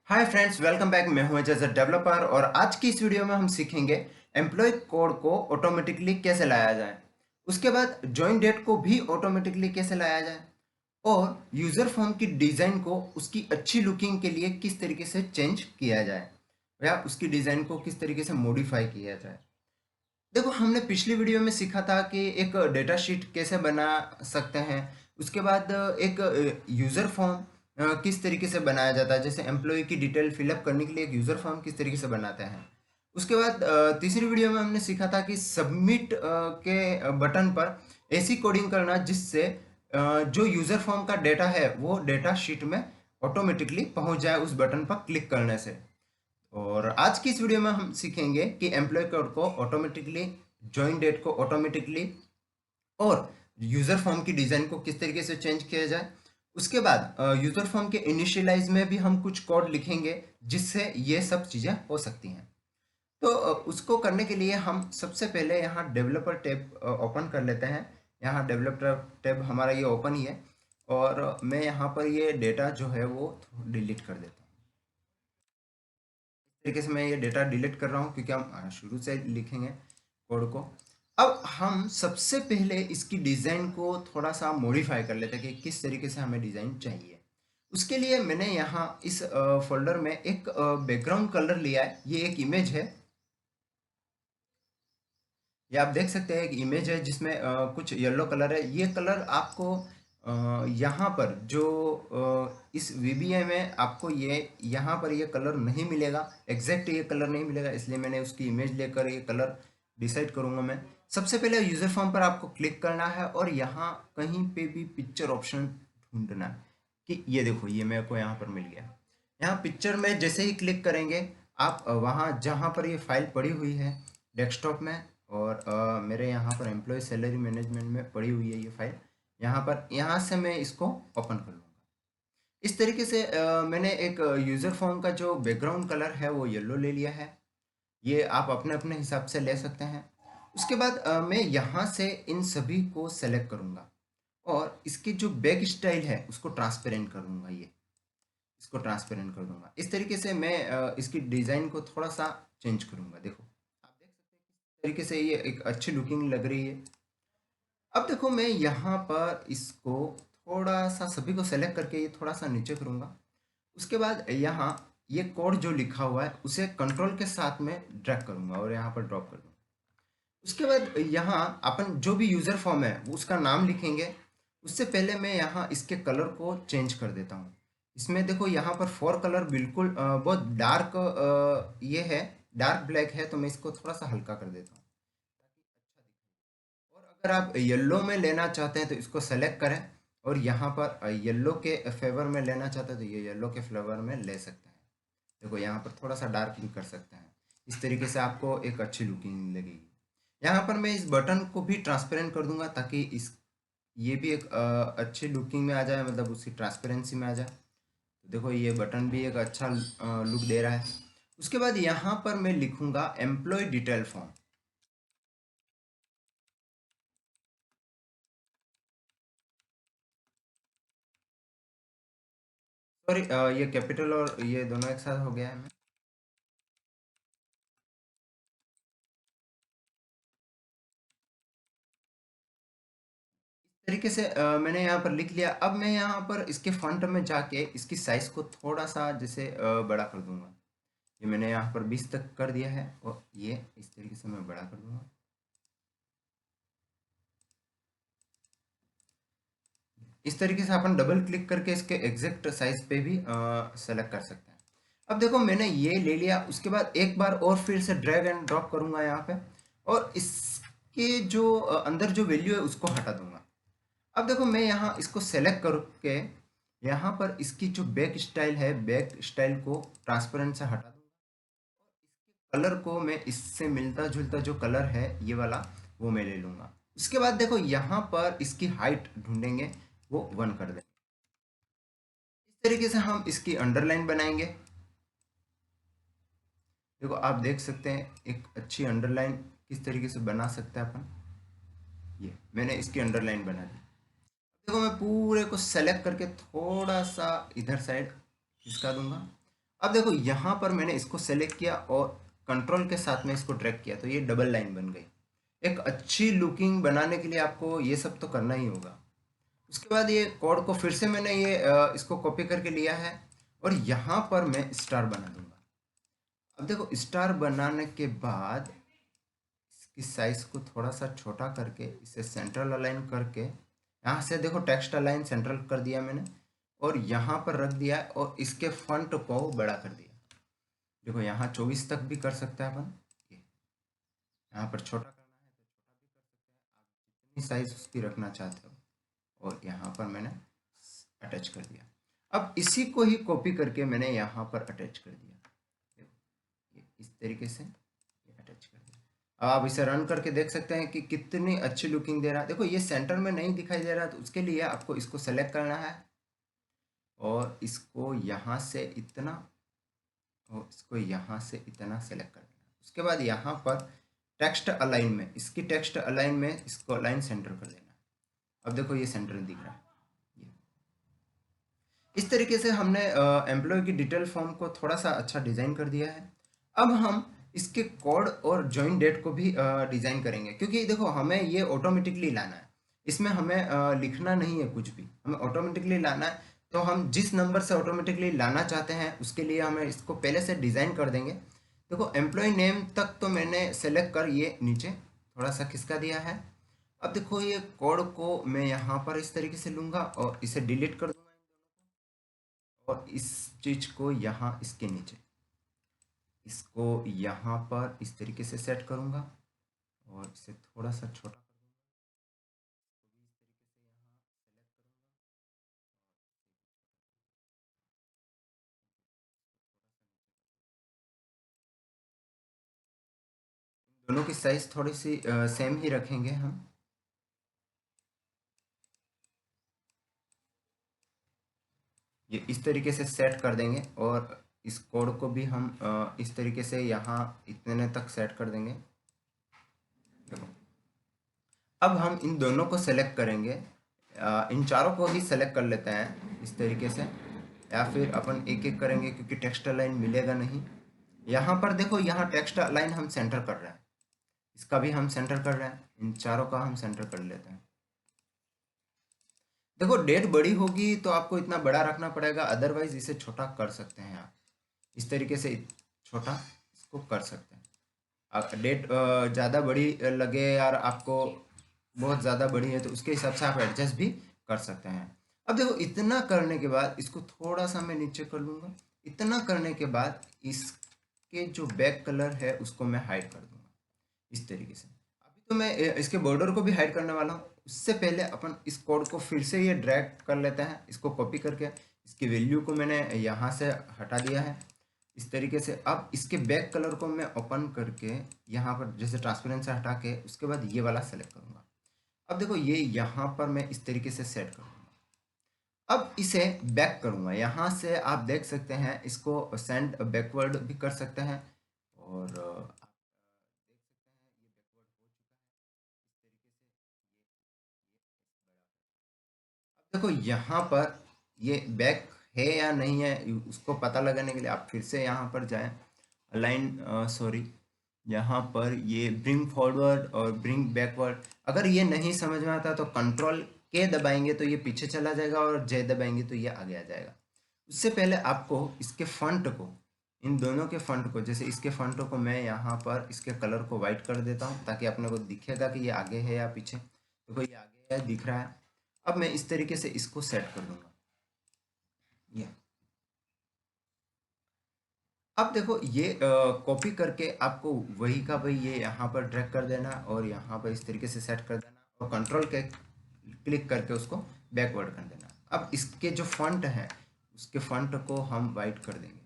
Hi friends, welcome back. मैं हूं as a developer और आज की इस वीडियो में हम सीखेंगे एम्प्लॉय कोड को ऑटोमेटिकली कैसे लाया जाए। उसके बाद ज्वाइन डेट को भी ऑटोमेटिकली कैसे लाया जाए और यूज़र फॉर्म की डिज़ाइन को उसकी अच्छी लुकिंग के लिए किस तरीके से चेंज किया जाए या उसकी डिज़ाइन को किस तरीके से मॉडिफाई किया जाए। देखो, हमने पिछली वीडियो में सीखा था कि एक डेटा शीट कैसे बना सकते हैं। उसके बाद एक यूज़र फॉर्म किस तरीके से बनाया जाता है, जैसे एम्प्लॉय की डिटेल फिलअप करने के लिए एक यूज़र फॉर्म किस तरीके से बनाते हैं। उसके बाद तीसरी वीडियो में हमने सीखा था कि सबमिट के बटन पर ऐसी कोडिंग करना जिससे जो यूज़र फॉर्म का डेटा है वो डेटा शीट में ऑटोमेटिकली पहुंच जाए उस बटन पर क्लिक करने से। और आज की इस वीडियो में हम सीखेंगे कि एम्प्लॉय कोड को ऑटोमेटिकली, ज्वाइन डेट को ऑटोमेटिकली और यूजर फॉर्म की डिजाइन को किस तरीके से चेंज किया जाए। उसके बाद यूजर फॉर्म के इनिशियलाइज में भी हम कुछ कोड लिखेंगे जिससे ये सब चीजें हो सकती हैं। तो उसको करने के लिए हम सबसे पहले यहाँ डेवलपर टैब ओपन कर लेते हैं। यहाँ डेवलपर टैब हमारा ये ओपन ही है और मैं यहाँ पर ये डेटा जो है वो डिलीट कर देता हूँ। तरीके से मैं ये डेटा डिलीट कर रहा हूँ क्योंकि हम शुरू से लिखेंगे कोड को। अब हम सबसे पहले इसकी डिज़ाइन को थोड़ा सा मॉडिफाई कर लेते हैं कि किस तरीके से हमें डिज़ाइन चाहिए। उसके लिए मैंने यहाँ इस फोल्डर में एक बैकग्राउंड कलर लिया है। ये एक इमेज है, ये आप देख सकते हैं। एक इमेज है जिसमें कुछ येलो कलर है। ये कलर आपको यहाँ पर जो इस वीबीए में आपको ये यहाँ पर ये कलर नहीं मिलेगा, एग्जैक्ट ये कलर नहीं मिलेगा, इसलिए मैंने उसकी इमेज लेकर ये कलर डिसाइड करूँगा मैं। सबसे पहले यूज़र फॉर्म पर आपको क्लिक करना है और यहाँ कहीं पे भी पिक्चर ऑप्शन ढूंढना है कि ये देखो, ये मेरे को यहाँ पर मिल गया। यहाँ पिक्चर में जैसे ही क्लिक करेंगे आप वहाँ जहाँ पर ये फाइल पड़ी हुई है डेस्कटॉप में, और मेरे यहाँ पर एम्प्लॉय सैलरी मैनेजमेंट में पड़ी हुई है ये फाइल। यहाँ पर यहाँ से मैं इसको ओपन कर लूँगा। इस तरीके से मैंने एक यूज़र फॉर्म का जो बैकग्राउंड कलर है वो येलो ले लिया है। ये आप अपने अपने हिसाब से ले सकते हैं। उसके बाद मैं यहाँ से इन सभी को सेलेक्ट करूँगा और इसकी जो बैक स्टाइल है उसको ट्रांसपेरेंट कर दूँगा। ये इसको ट्रांसपेरेंट कर दूंगा। इस तरीके से मैं इसकी डिज़ाइन को थोड़ा सा चेंज करूंगा। देखो, आप देख सकते हैं किस तरीके से ये एक अच्छी लुकिंग लग रही है। अब देखो, मैं यहाँ पर इसको थोड़ा सा सभी को सेलेक्ट करके ये थोड़ा सा नीचे करूँगा। उसके बाद यहाँ ये कोड जो लिखा हुआ है उसे कंट्रोल के साथ में ड्रैग करूँगा और यहाँ पर ड्रॉप कर दूँगा। उसके बाद यहाँ अपन जो भी यूज़र फॉर्म है वो उसका नाम लिखेंगे। उससे पहले मैं यहाँ इसके कलर को चेंज कर देता हूँ। इसमें देखो, यहाँ पर फोर कलर बिल्कुल बहुत डार्क ये है, डार्क ब्लैक है, तो मैं इसको थोड़ा सा हल्का कर देता हूँ ताकि अच्छा दिखे। और अगर आप येलो में लेना चाहते हैं तो इसको सेलेक्ट करें और यहाँ पर येलो के फेवर में लेना चाहते हैं तो ये येलो के फ्लेवर में ले सकते हैं। देखो, यहाँ पर थोड़ा सा डार्किंग कर सकते हैं। इस तरीके से आपको एक अच्छी लुकिंग लगेगी। यहाँ पर मैं इस बटन को भी ट्रांसपेरेंट कर दूंगा ताकि इस ये भी एक अच्छी लुकिंग में आ जाए, मतलब उसकी ट्रांसपेरेंसी में आ जाए। तो देखो, ये बटन भी एक अच्छा लुक दे रहा है। उसके बाद यहाँ पर मैं लिखूंगा एम्प्लॉय डिटेल फॉर्म। सॉरी, ये कैपिटल और ये दोनों एक साथ हो गया है। तरीके से मैंने यहाँ पर लिख लिया। अब मैं यहाँ पर इसके फ्रंट में जाके इसकी साइज को थोड़ा सा जैसे बड़ा कर दूंगा। ये मैंने यहाँ पर 20 तक कर दिया है और ये इस तरीके से मैं बड़ा कर दूंगा। इस तरीके से अपन डबल क्लिक करके इसके एग्जैक्ट साइज पे भी सेलेक्ट कर सकते हैं। अब देखो, मैंने ये ले लिया। उसके बाद एक बार और फिर से ड्रैग एंड ड्रॉप करूंगा यहाँ पे और इसके जो अंदर जो वैल्यू है उसको हटा दूंगा। अब देखो, मैं यहाँ इसको सेलेक्ट करके यहाँ पर इसकी जो बैक स्टाइल है, बैक स्टाइल को ट्रांसपेरेंट से हटा दूंगा। कलर को मैं इससे मिलता जुलता जो कलर है ये वाला वो मैं ले लूंगा। उसके बाद देखो, यहाँ पर इसकी हाइट ढूंढेंगे, वो 1 कर देंगे। इस तरीके से हम इसकी अंडरलाइन बनाएंगे। देखो, आप देख सकते हैं एक अच्छी अंडरलाइन किस तरीके से बना सकते हैं अपन। ये मैंने इसकी अंडरलाइन बना दी। देखो, मैं पूरे को सेलेक्ट करके थोड़ा सा इधर साइड खिसका दूंगा। अब देखो यहाँ पर मैंने इसको सेलेक्ट किया और कंट्रोल के साथ में इसको ड्रैग किया तो ये डबल लाइन बन गई। एक अच्छी लुकिंग बनाने के लिए आपको ये सब तो करना ही होगा। उसके बाद ये कोड को फिर से मैंने ये इसको कॉपी करके लिया है और यहाँ पर मैं स्टार बना दूंगा। अब देखो स्टार बनाने के बाद इसकी साइज को थोड़ा सा छोटा करके इसे सेंट्रल अलाइन करके यहाँ से देखो टेक्स्ट अलाइन सेंट्रल कर दिया मैंने और यहाँ पर रख दिया और इसके फॉन्ट को बड़ा कर दिया। देखो यहाँ 24 तक भी कर सकते हैं अपन। ये यहाँ पर छोटा करना है तो छोटा भी कर सकते हैं, आप जितनी साइज उसकी रखना चाहते हो। और यहाँ पर मैंने अटैच कर दिया। अब इसी को ही कॉपी करके मैंने यहाँ पर अटैच कर दिया। देखो ये इस तरीके से ये अटैच कर दिया। अब आप इसे रन करके देख सकते हैं कि कितनी अच्छी लुकिंग दे रहा है। देखो ये सेंटर में नहीं दिखाई दे रहा तो उसके लिए आपको इसको सेलेक्ट करना है और इसको यहाँ से इतना और इसको यहाँ से इतना सेलेक्ट कर देना। उसके बाद यहाँ पर टेक्स्ट अलाइन में इसकी टेक्स्ट अलाइन में इसको अलाइन सेंटर कर देना। अब देखो ये सेंटर दिख रहा है। ये इस तरीके से हमने एम्प्लॉय की डिटेल फॉर्म को थोड़ा सा अच्छा डिज़ाइन कर दिया है। अब हम इसके कोड और जॉइन डेट को भी डिज़ाइन करेंगे क्योंकि देखो हमें ये ऑटोमेटिकली लाना है। इसमें हमें लिखना नहीं है कुछ भी, हमें ऑटोमेटिकली लाना है। तो हम जिस नंबर से ऑटोमेटिकली लाना चाहते हैं उसके लिए हमें इसको पहले से डिज़ाइन कर देंगे। देखो एम्प्लॉय नेम तक तो मैंने सेलेक्ट कर ये नीचे थोड़ा सा खिसका दिया है। अब देखो ये कोड को मैं यहाँ पर इस तरीके से लूँगा और इसे डिलीट कर दूंगा और इस चीज़ को यहाँ इसके नीचे इसको यहाँ पर इस तरीके से सेट करूँगा और इसे थोड़ा सा छोटा कर दूंगा। इसको भी इस तरीके से यहाँ सेलेक्ट करूँगा और दोनों की साइज थोड़ी सी सेम ही रखेंगे हम। ये इस तरीके से सेट कर देंगे और इस कोड को भी हम इस तरीके से यहाँ इतने तक सेट कर देंगे। देखो अब हम इन दोनों को सेलेक्ट करेंगे, इन चारों को ही सेलेक्ट कर लेते हैं इस तरीके से या फिर अपन एक एक करेंगे क्योंकि टेक्स्ट अलाइन मिलेगा नहीं। यहाँ पर देखो यहाँ टेक्स्ट अलाइन हम सेंटर कर रहे हैं, इसका भी हम सेंटर कर रहे हैं, इन चारों का हम सेंटर कर लेते हैं। देखो डेट बड़ी होगी तो आपको इतना बड़ा रखना पड़ेगा, अदरवाइज इसे छोटा कर सकते हैं आप इस तरीके से छोटा इसको कर सकते हैं। डेट ज़्यादा बड़ी लगे यार आपको बहुत ज़्यादा बड़ी है तो उसके हिसाब से आप एडजस्ट भी कर सकते हैं। अब देखो इतना करने के बाद इसको थोड़ा सा मैं नीचे कर लूँगा। इतना करने के बाद इसके जो बैक कलर है उसको मैं हाइड कर दूँगा इस तरीके से। अभी तो मैं इसके बॉर्डर को भी हाइड करने वाला हूँ। उससे पहले अपन इस कोड को फिर से ये ड्रैग कर लेते हैं, इसको कॉपी करके इसकी वैल्यू को मैंने यहाँ से हटा दिया है इस तरीके से। अब इसके बैक कलर को मैं ओपन करके यहाँ पर जैसे ट्रांसपेरेंसी हटा के उसके बाद ये वाला सेलेक्ट करूँगा। अब देखो ये यहाँ पर मैं इस तरीके से सेट करूँगा। अब इसे बैक करूँगा, यहाँ से आप देख सकते हैं इसको सेंड बैकवर्ड भी कर सकते हैं और आप देख सकते हैं ये बैकवर्ड हो चुका है इस तरीके से। अब देखो यहाँ पर ये बैक है या नहीं है उसको पता लगाने के लिए आप फिर से यहाँ पर जाएं अलाइन सॉरी यहाँ पर ये ब्रिंग फॉरवर्ड और ब्रिंग बैकवर्ड। अगर ये नहीं समझ में आता तो कंट्रोल के दबाएंगे तो ये पीछे चला जाएगा और जे दबाएंगे तो ये आगे आ जाएगा। उससे पहले आपको इसके फंट को इन दोनों के फंट को जैसे इसके फंट को मैं यहाँ पर इसके कलर को वाइट कर देता हूँ ताकि अपने को दिखेगा कि ये आगे है या पीछे। देखो ये आगे है दिख रहा है। अब मैं इस तरीके से इसको सेट कर दूंगा ये। अब देखो ये कॉपी करके आपको वही का वही ये यहाँ पर ड्रैग कर देना और यहाँ पर इस तरीके से सेट कर देना और कंट्रोल के क्लिक करके उसको बैकवर्ड कर देना। अब इसके जो फंट है उसके फंट को हम वाइट कर देंगे।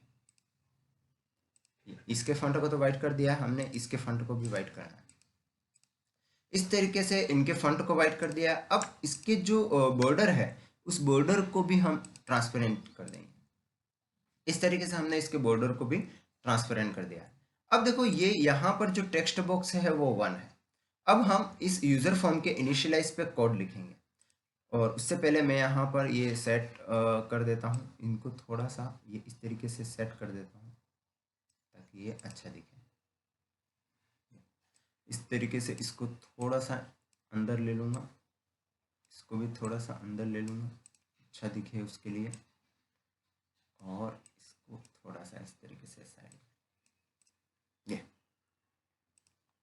इसके फंट को तो वाइट कर दिया है हमने, इसके फंट को भी वाइट करना है। इस तरीके से इनके फंट को वाइट कर दिया। अब इसके जो बॉर्डर है उस बॉर्डर को भी हम ट्रांसपेरेंट कर देंगे। इस तरीके से हमने इसके बॉर्डर को भी ट्रांसपेरेंट कर दिया है। अब देखो ये यहाँ पर जो टेक्स्ट बॉक्स है वो 1 है। अब हम इस यूजर फॉर्म के इनिशियलाइज पे कोड लिखेंगे। और उससे पहले मैं यहाँ पर ये सेट कर देता हूँ, इनको थोड़ा सा ये इस तरीके से सेट कर देता हूँ ताकि ये अच्छा दिखे। इस तरीके से इसको थोड़ा सा अंदर ले लूँगा, इसको भी थोड़ा सा अंदर ले लूँगा, अच्छा दिखे उसके लिए। और इसको थोड़ा सा इस तरीके से साइड, ये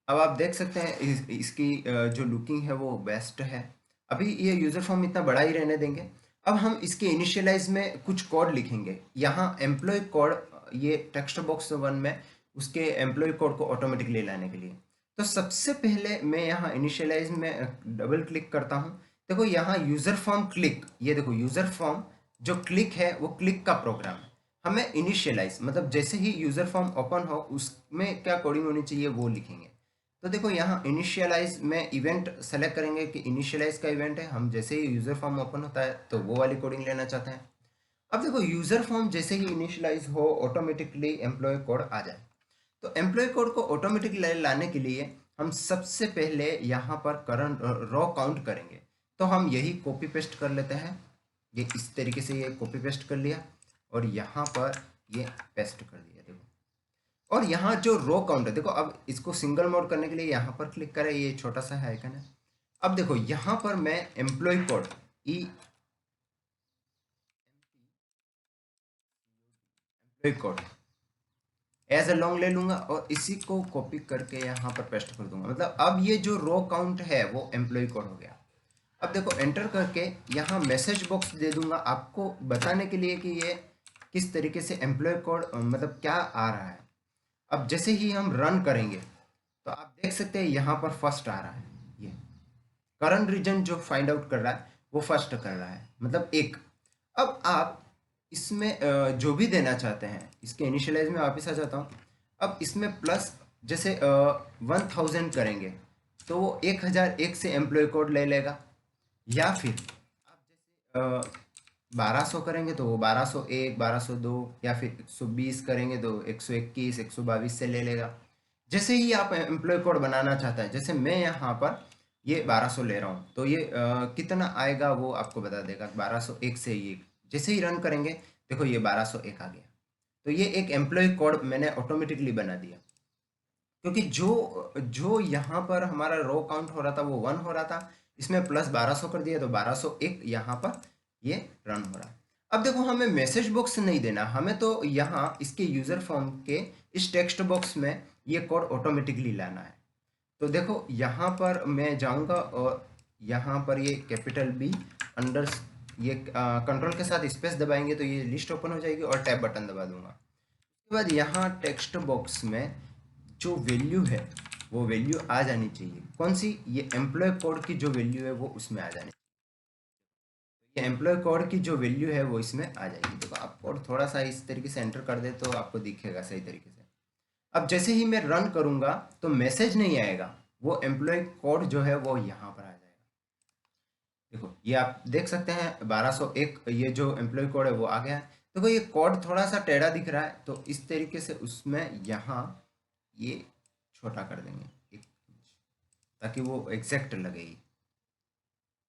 अब आप देख सकते हैं इसकी जो लुकिंग है वो बेस्ट है। अभी ये यूज़र फॉर्म इतना बड़ा ही रहने देंगे। अब हम इसके इनिशियलाइज में कुछ कोड लिखेंगे। यहाँ एम्प्लॉय कोड, ये टेक्स्ट बॉक्स वन में उसके एम्प्लॉय कोड को ऑटोमेटिकली लाने के लिए, तो सबसे पहले मैं यहाँ इनिशियलाइज में डबल क्लिक करता हूँ। देखो यहाँ यूज़र फॉर्म क्लिक, ये देखो यूज़र फॉर्म जो क्लिक है वो क्लिक का प्रोग्राम है। हमें इनिशियलाइज मतलब जैसे ही यूज़र फॉर्म ओपन हो उसमें क्या कोडिंग होनी चाहिए वो लिखेंगे। तो देखो यहाँ इनिशियलाइज में इवेंट सेलेक्ट करेंगे कि इनिशियलाइज का इवेंट है, हम जैसे ही यूज़र फॉर्म ओपन होता है तो वो वाली कोडिंग लेना चाहते हैं। अब देखो यूज़र फॉर्म जैसे ही इनिशियलाइज हो ऑटोमेटिकली एम्प्लॉय कोड आ जाए। तो एम्प्लॉय कोड को ऑटोमेटिकली लाने के लिए हम सबसे पहले यहाँ पर करंट रॉ काउंट करेंगे। तो हम यही कॉपी पेस्ट कर लेते हैं, ये इस तरीके से ये कॉपी पेस्ट कर लिया और यहाँ पर ये पेस्ट कर दिया। देखो और यहाँ जो रो काउंट है, देखो अब इसको सिंगल मोड करने के लिए यहाँ पर क्लिक करें, ये छोटा सा है आइकन है। अब देखो यहाँ पर मैं employ code E employ code as a long ले लूंगा और इसी को कॉपी करके यहाँ पर पेस्ट कर दूंगा। मतलब अब ये जो रो काउंट है वो एम्प्लॉय कोड हो गया। अब देखो एंटर करके यहाँ मैसेज बॉक्स दे दूंगा आपको बताने के लिए कि ये किस तरीके से एम्प्लॉय कोड मतलब क्या आ रहा है। अब जैसे ही हम रन करेंगे तो आप देख सकते हैं यहाँ पर फर्स्ट आ रहा है, ये करंट रीजन जो फाइंड आउट कर रहा है वो फर्स्ट कर रहा है, मतलब एक। अब आप इसमें जो भी देना चाहते हैं, इसके इनिशियलाइज में वापस आ जाता हूँ। अब इसमें प्लस जैसे 1000 करेंगे तो वो 1001 से एम्प्लॉय कोड ले लेगा, या फिर आप जैसे 1200 करेंगे तो वो 1201 1202 या फिर 120 करेंगे तो 121 122 से ले लेगा। जैसे ही आप एम्प्लॉय कोड बनाना चाहता है, जैसे मैं यहाँ पर ये 1200 ले रहा हूँ तो ये कितना आएगा वो आपको बता देगा। 1201 से ये जैसे ही रन करेंगे देखो ये 1201 आ गया। तो ये एक एम्प्लॉय कोड मैंने ऑटोमेटिकली बना दिया, क्योंकि जो जो यहाँ पर हमारा रो काउंट हो रहा था वो 1 हो रहा था, इसमें प्लस 1200 कर दिया तो 1201 यहाँ पर ये रन हो रहा है। अब देखो हमें मैसेज बॉक्स नहीं देना, हमें तो यहाँ इसके यूज़र फॉर्म के इस टेक्स्ट बॉक्स में ये कोड ऑटोमेटिकली लाना है। तो देखो यहाँ पर मैं जाऊँगा और यहाँ पर ये कैपिटल बी अंडर ये कंट्रोल के साथ स्पेस दबाएंगे तो ये लिस्ट ओपन हो जाएगी और टैब बटन दबा दूंगा। उसके बाद यहाँ टेक्स्ट बॉक्स में जो वैल्यू है वो वैल्यू आ जानी चाहिए। कौन सी? ये एम्प्लॉय कोड की जो वैल्यू है वो उसमें आ जानी चाहिए। ये एम्प्लॉय कोड की जो वैल्यू है वो इसमें आ जाएगी। देखो आप कोड थोड़ा सा इस तरीके से एंटर कर दे तो आपको दिखेगा सही तरीके से। अब जैसे ही मैं रन करूंगा तो मैसेज नहीं आएगा, वो एम्प्लॉय कोड जो है वो यहाँ पर आ जाएगा। देखो ये आप देख सकते हैं 1201 ये जो एम्प्लॉय कोड है वो आ गया है। देखो ये कोड थोड़ा सा टेढ़ा दिख रहा है तो इस तरीके से उसमें यहाँ ये छोटा कर देंगे 1 इंच, ताकि वो एग्जैक्ट लगेगी।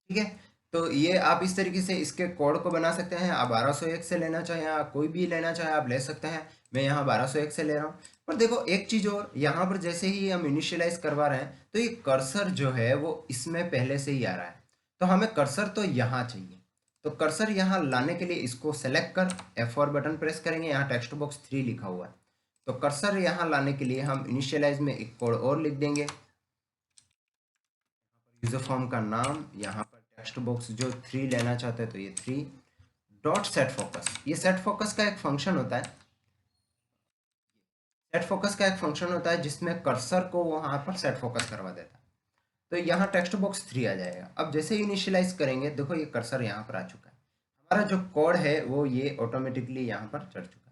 ठीक है, तो ये आप इस तरीके से इसके कोड को बना सकते हैं। आप 1201 से लेना चाहें या कोई भी लेना चाहे आप ले सकते हैं। मैं यहाँ 1201 से ले रहा हूँ। पर देखो एक चीज़ और, यहाँ पर जैसे ही हम इनिशियलाइज करवा रहे हैं तो ये कर्सर जो है वो इसमें पहले से ही आ रहा है, तो हमें कर्सर तो यहाँ चाहिए। तो कर्सर यहाँ लाने के लिए इसको सेलेक्ट कर F4 बटन प्रेस करेंगे, यहाँ टेक्स्ट बॉक्स 3 लिखा हुआ है। तो कर्सर यहाँ लाने के लिए हम इनिशियलाइज में एक कोड और लिख देंगे, यूजर फॉर्म का नाम, यहाँ पर टेक्स्ट बॉक्स जो 3 लेना चाहते हैं तो ये 3 डॉट सेट फोकस। ये सेट फोकस का एक फंक्शन होता है, सेट फोकस का एक फंक्शन होता है जिसमें कर्सर को वहां पर सेट फोकस करवा देता है। तो यहाँ टेक्स्ट बॉक्स 3 आ जाएगा। अब जैसे ही इनिशियलाइज करेंगे देखो ये कर्सर यहाँ पर आ चुका है, हमारा जो कोड है वो ये ऑटोमेटिकली यहाँ पर चढ़ चुका है।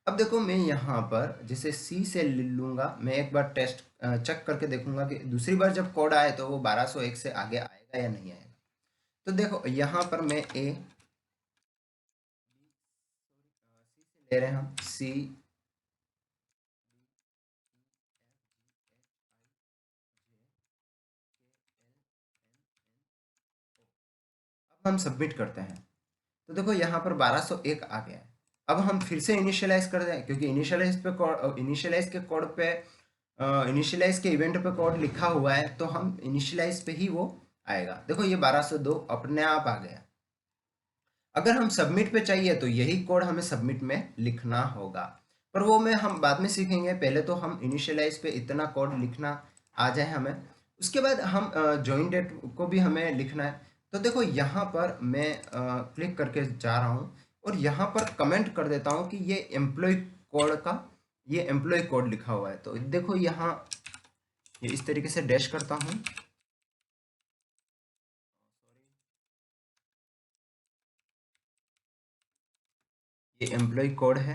अब देखो मैं यहाँ पर जैसे सी से ले लूँगा, मैं एक बार टेस्ट चेक करके देखूंगा कि दूसरी बार जब कोड आए तो वो 1201 से आगे आएगा या नहीं आएगा। तो देखो यहाँ पर मैं ए ले रहे हैं हम सी, हम सबमिट करते हैं तो देखो यहाँ पर 1201 आ गया है। अब हम फिर से इनिशियलाइज कर दें, क्योंकि इनिशियलाइज के इवेंट पे कोड लिखा हुआ है, तो हम इनिशियलाइज पे ही वो आएगा। देखो ये 1202 अपने आप आ गया। अगर हम सबमिट पे चाहिए तो यही कोड हमें सबमिट में लिखना होगा, पर वो में हम बाद में सीखेंगे। पहले तो हम इनिशियलाइज पे इतना कोड लिखना आ जाए हमें, उसके बाद हम जॉइन डेट को भी हमें लिखना है। तो देखो यहाँ पर मैं क्लिक करके जा रहा हूँ और यहाँ पर कमेंट कर देता हूँ कि ये एम्प्लॉय कोड का, ये एम्प्लॉय कोड लिखा हुआ है। तो देखो यहाँ ये इस तरीके से डैश करता हूँ, ये एम्प्लॉय कोड है।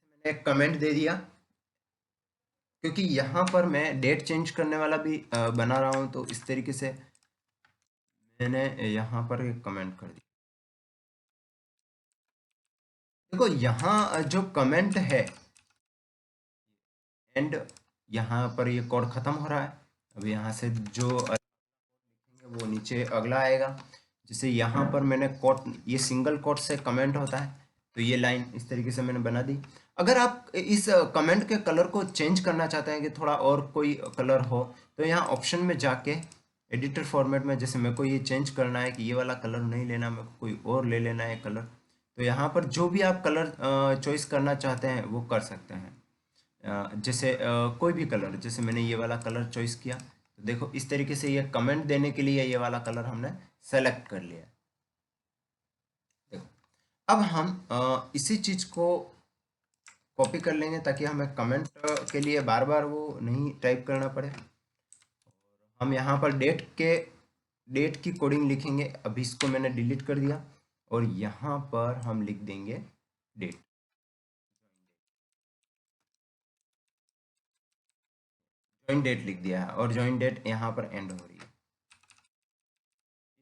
मैंने एक कमेंट दे दिया, क्योंकि यहाँ पर मैं डेट चेंज करने वाला भी बना रहा हूँ, तो इस तरीके से मैंने यहाँ पर एक कमेंट कर दिया। देखो यहाँ जो कमेंट है एंड यहाँ पर ये कोड खत्म हो रहा है। अब यहाँ से जो वो नीचे अगला आएगा। जैसे यहाँ पर मैंने कोट, ये सिंगल कोट से कमेंट होता है, तो ये लाइन इस तरीके से मैंने बना दी। अगर आप इस कमेंट के कलर को चेंज करना चाहते हैं कि थोड़ा और कोई कलर हो, तो यहाँ ऑप्शन में जाके एडिटर फॉर्मेट में, जैसे मेरे को ये चेंज करना है कि ये वाला कलर नहीं लेना, मेरे को कोई और ले लेना है कलर, तो यहाँ पर जो भी आप कलर चॉइस करना चाहते हैं वो कर सकते हैं। जैसे कोई भी कलर, जैसे मैंने ये वाला कलर चॉइस किया, तो देखो इस तरीके से ये कमेंट देने के लिए ये वाला कलर हमने सेलेक्ट कर लिया। देखो अब हम इसी चीज को कॉपी कर लेंगे ताकि हमें कमेंट के लिए बार बार वो नहीं टाइप करना पड़े। हम यहाँ पर डेट की कोडिंग लिखेंगे। अभी इसको मैंने डिलीट कर दिया और यहाँ पर हम लिख देंगे डेट। जॉइन डेट लिख दिया है और जॉइन डेट यहाँ पर एंड हो रही है।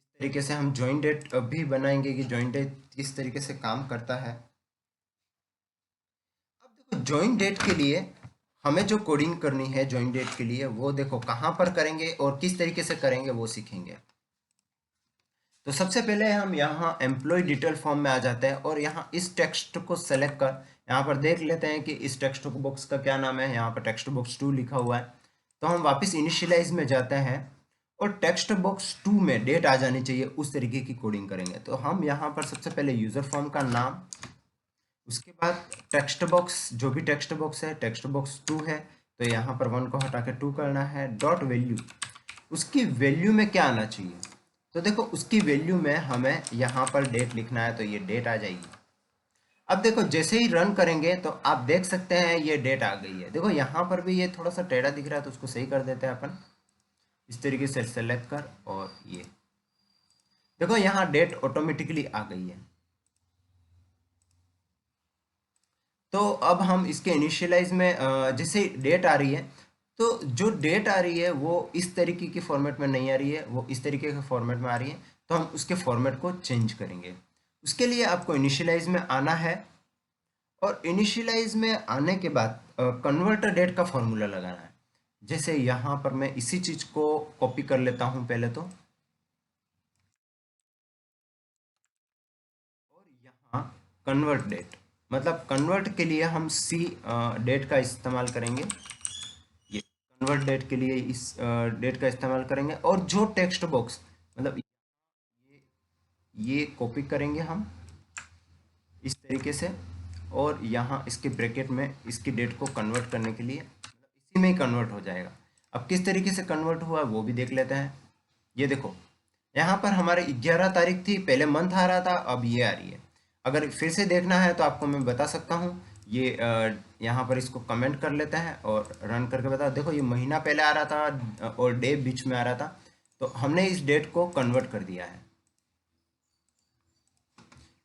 इस तरीके से हम जॉइन डेट भी बनाएंगे कि जॉइन डेट किस तरीके से काम करता है। अब देखो जॉइन डेट के लिए हमें जो कोडिंग करनी है जॉइन डेट के लिए, वो देखो कहाँ पर करेंगे और किस तरीके से करेंगे वो सीखेंगे। तो सबसे पहले हम यहाँ एम्प्लॉय डिटेल फॉर्म में आ जाते हैं और यहाँ इस टेक्स्ट को सेलेक्ट कर यहाँ पर देख लेते हैं कि इस टेक्स्ट बॉक्स का क्या नाम है। यहाँ पर टेक्स्ट बॉक्स 2 लिखा हुआ है। तो हम वापस इनिशियलाइज में जाते हैं और टेक्स्ट बॉक्स 2 में डेट आ जानी चाहिए, उस तरीके की कोडिंग करेंगे। तो हम यहाँ पर सबसे पहले यूजर फॉर्म का नाम, उसके बाद टेक्स्ट बॉक्स, जो भी टेक्स्ट बॉक्स है, टेक्स्ट बॉक्स 2 है तो यहाँ पर 1 को हटा के 2 करना है। डॉट वैल्यू, उसकी वैल्यू में क्या आना चाहिए, तो देखो उसकी वैल्यू में हमें यहाँ पर डेट लिखना है, तो ये डेट आ जाएगी। अब देखो जैसे ही रन करेंगे तो आप देख सकते हैं ये डेट आ गई है। देखो यहाँ पर भी ये थोड़ा सा टेढ़ा दिख रहा है, तो उसको सही कर देते हैं अपन इस तरीके से सेलेक्ट कर, और ये देखो यहाँ डेट ऑटोमेटिकली आ गई है। तो अब हम इसके इनिशियलाइज में जैसे डेट आ रही है, तो जो डेट आ रही है वो इस तरीके की फॉर्मेट में नहीं आ रही है, वो इस तरीके के फॉर्मेट में आ रही है। तो हम उसके फॉर्मेट को चेंज करेंगे। उसके लिए आपको इनिशियलाइज में आना है और इनिशियलाइज में आने के बाद कन्वर्टर डेट का फॉर्मूला लगाना है। जैसे यहाँ पर मैं इसी चीज को कॉपी कर लेता हूँ पहले तो, और यहाँ कन्वर्ट डेट, मतलब कन्वर्ट के लिए हम सी डेट का इस्तेमाल करेंगे। ये कन्वर्ट डेट के लिए इस डेट का इस्तेमाल करेंगे और जो टेक्स्ट बॉक्स, मतलब ये कॉपी करेंगे हम इस तरीके से, और यहाँ इसके ब्रैकेट में इसकी डेट को कन्वर्ट करने के लिए, मतलब इसी में ही कन्वर्ट हो जाएगा। अब किस तरीके से कन्वर्ट हुआ वो भी देख लेते हैं। ये देखो यहाँ पर हमारे 11 तारीख थी, पहले मंथ आ रहा था, अब ये आ रही है। अगर फिर से देखना है तो आपको मैं बता सकता हूँ। ये यहाँ पर इसको कमेंट कर लेते हैं और रन करके बता। देखो ये महीना पहले आ रहा था और डे बीच में आ रहा था, तो हमने इस डेट को कन्वर्ट कर दिया है।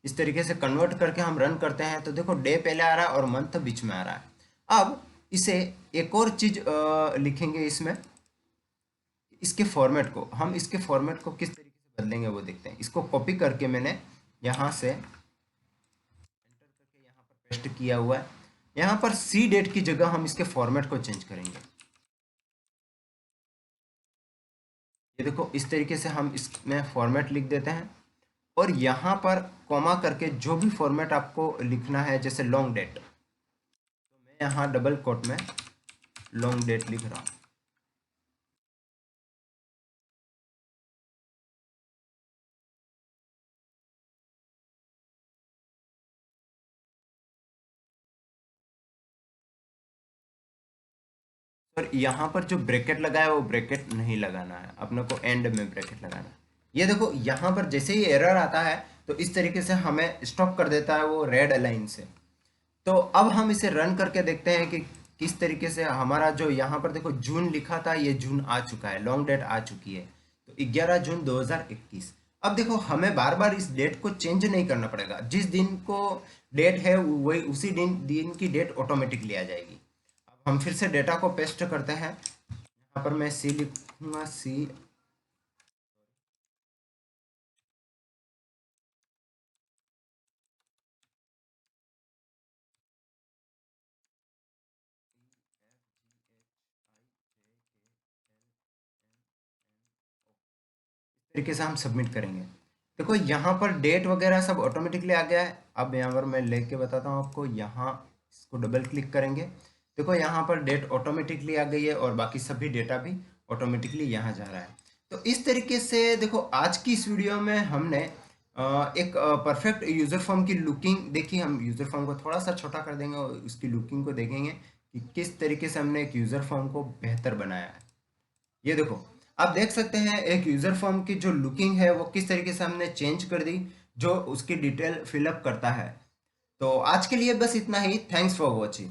इस तरीके से कन्वर्ट करके हम रन करते हैं तो देखो डे पहले आ रहा है और मंथ बीच में आ रहा है। अब इसे एक और चीज लिखेंगे इसमें, इसके फॉर्मेट को, हम इसके फॉर्मेट को किस तरीके से बदलेंगे वो देखते हैं। इसको कॉपी करके मैंने यहाँ से एंटर करके यहाँ पर पेस्ट किया हुआ है। यहाँ पर सी डेट की जगह हम इसके फॉर्मेट को चेंज करेंगे। ये देखो इस तरीके से हम इसमें फॉर्मेट लिख देते हैं और यहाँ पर कॉमा करके जो भी फॉर्मेट आपको लिखना है, जैसे लॉन्ग डेट, तो मैं यहाँ डबल कोट में लॉन्ग डेट लिख रहा हूँ। और यहाँ पर जो ब्रैकेट लगाया है वो ब्रैकेट नहीं लगाना है, अपने को एंड में ब्रैकेट लगाना है। ये देखो यहाँ पर जैसे ही एरर आता है तो इस तरीके से हमें स्टॉप कर देता है वो रेड लाइन से। तो अब हम इसे रन करके देखते हैं कि किस तरीके से हमारा जो यहाँ पर देखो जून लिखा था, ये जून आ चुका है, लॉन्ग डेट आ चुकी है, तो 11 जून 2021। अब देखो हमें बार बार इस डेट को चेंज नहीं करना पड़ेगा, जिस दिन को डेट है वही उसी दिन दिन की डेट ऑटोमेटिकली आ जाएगी। अब हम फिर से डेटा को पेस्ट करते हैं, यहाँ पर मैं सी लिखूंगा, सी तरीके से हम सबमिट करेंगे। देखो यहाँ पर डेट वगैरह सब ऑटोमेटिकली आ गया है। अब यहाँ पर मैं लेके बताता हूँ आपको, यहाँ इसको डबल क्लिक करेंगे, देखो यहाँ पर डेट ऑटोमेटिकली आ गई है और बाकी सभी डेटा भी ऑटोमेटिकली यहाँ जा रहा है। तो इस तरीके से देखो आज की इस वीडियो में हमने एक परफेक्ट यूज़र फॉर्म की लुकिंग देखी। हम यूज़र फॉर्म को थोड़ा सा छोटा कर देंगे और उसकी लुकिंग को देखेंगे कि किस तरीके से हमने एक यूज़र फॉर्म को बेहतर बनाया है। ये देखो आप देख सकते हैं एक यूजर फॉर्म की जो लुकिंग है वो किस तरीके से हमने चेंज कर दी, जो उसकी डिटेल फिलअप करता है। तो आज के लिए बस इतना ही। Thanks for watching.